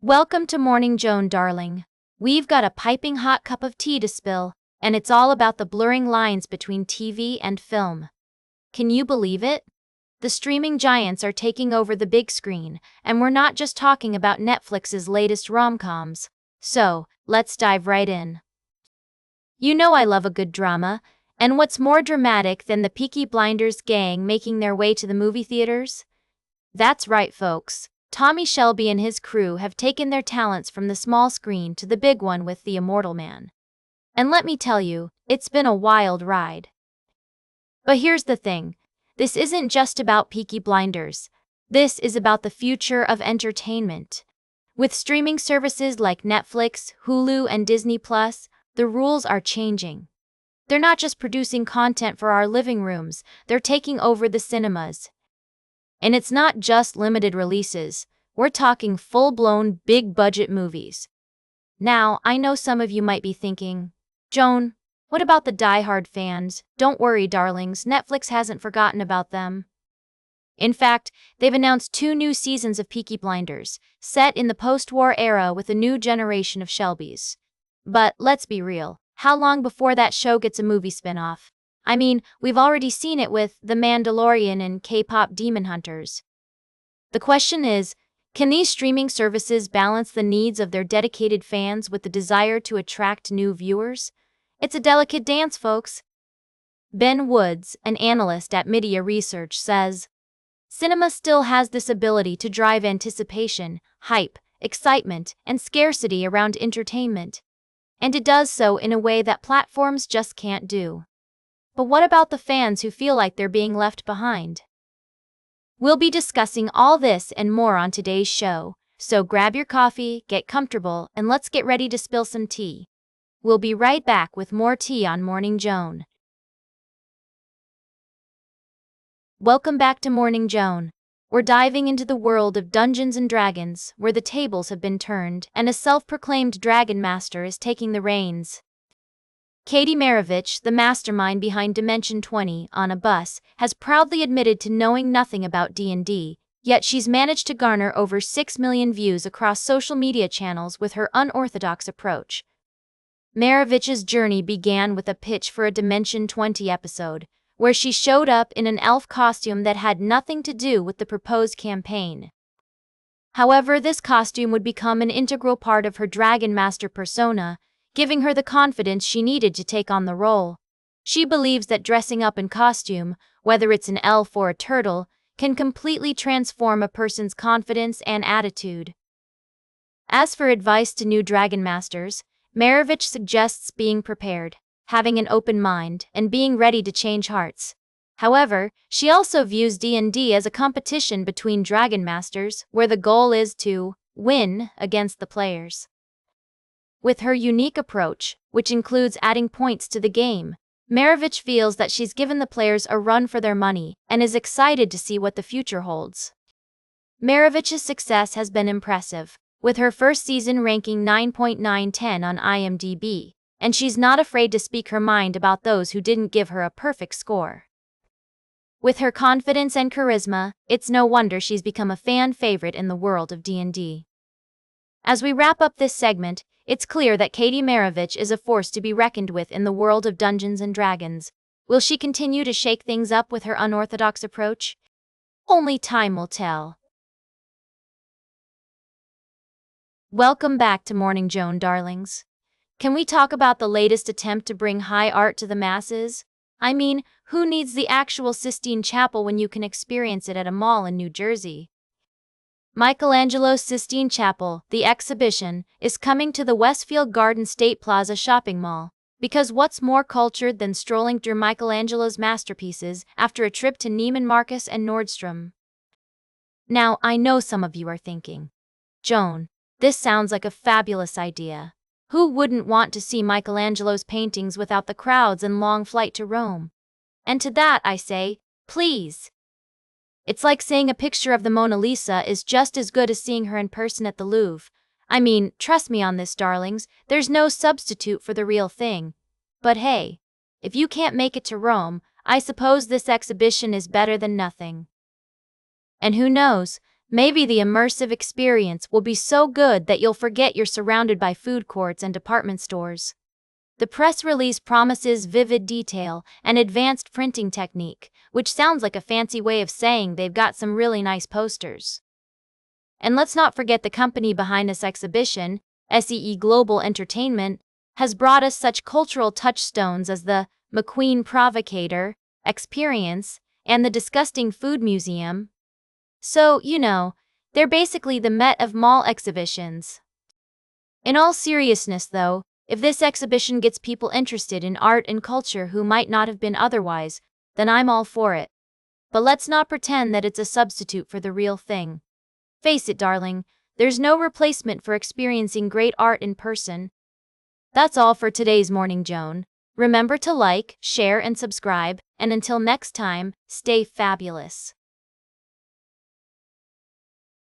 Welcome to Morning Joan, darling. We've got a piping hot cup of tea to spill, and it's all about the blurring lines between TV and film. Can you believe it? The streaming giants are taking over the big screen, and we're not just talking about Netflix's latest rom-coms. So, let's dive right in. You know I love a good drama, and what's more dramatic than the Peaky Blinders gang making their way to the movie theaters? That's right, folks. Tommy Shelby and his crew have taken their talents from the small screen to the big one with The Immortal Man. And let me tell you, it's been a wild ride. But here's the thing. This isn't just about Peaky Blinders. This is about the future of entertainment. With streaming services like Netflix, Hulu, and Disney+, the rules are changing. They're not just producing content for our living rooms, they're taking over the cinemas. And it's not just limited releases, we're talking full-blown, big-budget movies. Now, I know some of you might be thinking, Joan, what about the die-hard fans? Don't worry, darlings, Netflix hasn't forgotten about them. In fact, they've announced 2 new seasons of Peaky Blinders, set in the post-war era with a new generation of Shelbys. But let's be real, how long before that show gets a movie spin-off? I mean, we've already seen it with The Mandalorian and K-pop Demon Hunters. The question is, can these streaming services balance the needs of their dedicated fans with the desire to attract new viewers? It's a delicate dance, folks. Ben Woods, an analyst at Media Research, says, cinema still has this ability to drive anticipation, hype, excitement, and scarcity around entertainment. And it does so in a way that platforms just can't do. But what about the fans who feel like they're being left behind? We'll be discussing all this and more on today's show, so grab your coffee, get comfortable, and let's get ready to spill some tea. We'll be right back with more tea on Morning Joan. Welcome back to Morning Joan. We're diving into the world of Dungeons & Dragons, where the tables have been turned and a self-proclaimed dragon master is taking the reins. Katie Maravich, the mastermind behind Dimension 20 on a Bus, has proudly admitted to knowing nothing about D&D, yet she's managed to garner over 6 million views across social media channels with her unorthodox approach. Maravich's journey began with a pitch for a Dimension 20 episode, where she showed up in an elf costume that had nothing to do with the proposed campaign. However, this costume would become an integral part of her Dragon Master persona, giving her the confidence she needed to take on the role. She believes that dressing up in costume, whether it's an elf or a turtle, can completely transform a person's confidence and attitude. As for advice to new Dragon Masters, Maravich suggests being prepared, having an open mind, and being ready to change hearts. However, she also views D&D as a competition between Dragon Masters, where the goal is to win against the players. With her unique approach, which includes adding points to the game, Maravich feels that she's given the players a run for their money and is excited to see what the future holds. Maravich's success has been impressive, with her first season ranking 9.910 on IMDb, and she's not afraid to speak her mind about those who didn't give her a perfect score. With her confidence and charisma, it's no wonder she's become a fan favorite in the world of D&D. As we wrap up this segment, it's clear that Katie Maravich is a force to be reckoned with in the world of Dungeons & Dragons. Will she continue to shake things up with her unorthodox approach? Only time will tell. Welcome back to Morning Joan, darlings. Can we talk about the latest attempt to bring high art to the masses? I mean, who needs the actual Sistine Chapel when you can experience it at a mall in New Jersey? Michelangelo's Sistine Chapel, the exhibition, is coming to the Westfield Garden State Plaza shopping mall, because what's more cultured than strolling through Michelangelo's masterpieces after a trip to Neiman Marcus and Nordstrom? Now, I know some of you are thinking, Joan, this sounds like a fabulous idea. Who wouldn't want to see Michelangelo's paintings without the crowds and long flight to Rome? And to that I say, please. It's like saying a picture of the Mona Lisa is just as good as seeing her in person at the Louvre. I mean, trust me on this, darlings, there's no substitute for the real thing. But hey, if you can't make it to Rome, I suppose this exhibition is better than nothing. And who knows, Maybe the immersive experience will be so good that you'll forget you're surrounded by food courts and department stores. The press release promises vivid detail and advanced printing technique, which sounds like a fancy way of saying they've got some really nice posters. And let's not forget the company behind this exhibition, SEE Global Entertainment, has brought us such cultural touchstones as the McQueen Provocator experience and the Disgusting Food Museum. So, they're basically the Met of mall exhibitions. In all seriousness, though, if this exhibition gets people interested in art and culture who might not have been otherwise, then I'm all for it. But let's not pretend that it's a substitute for the real thing. Face it, darling, there's no replacement for experiencing great art in person. That's all for today's Morning Joan. Remember to like, share, and subscribe, and until next time, stay fabulous.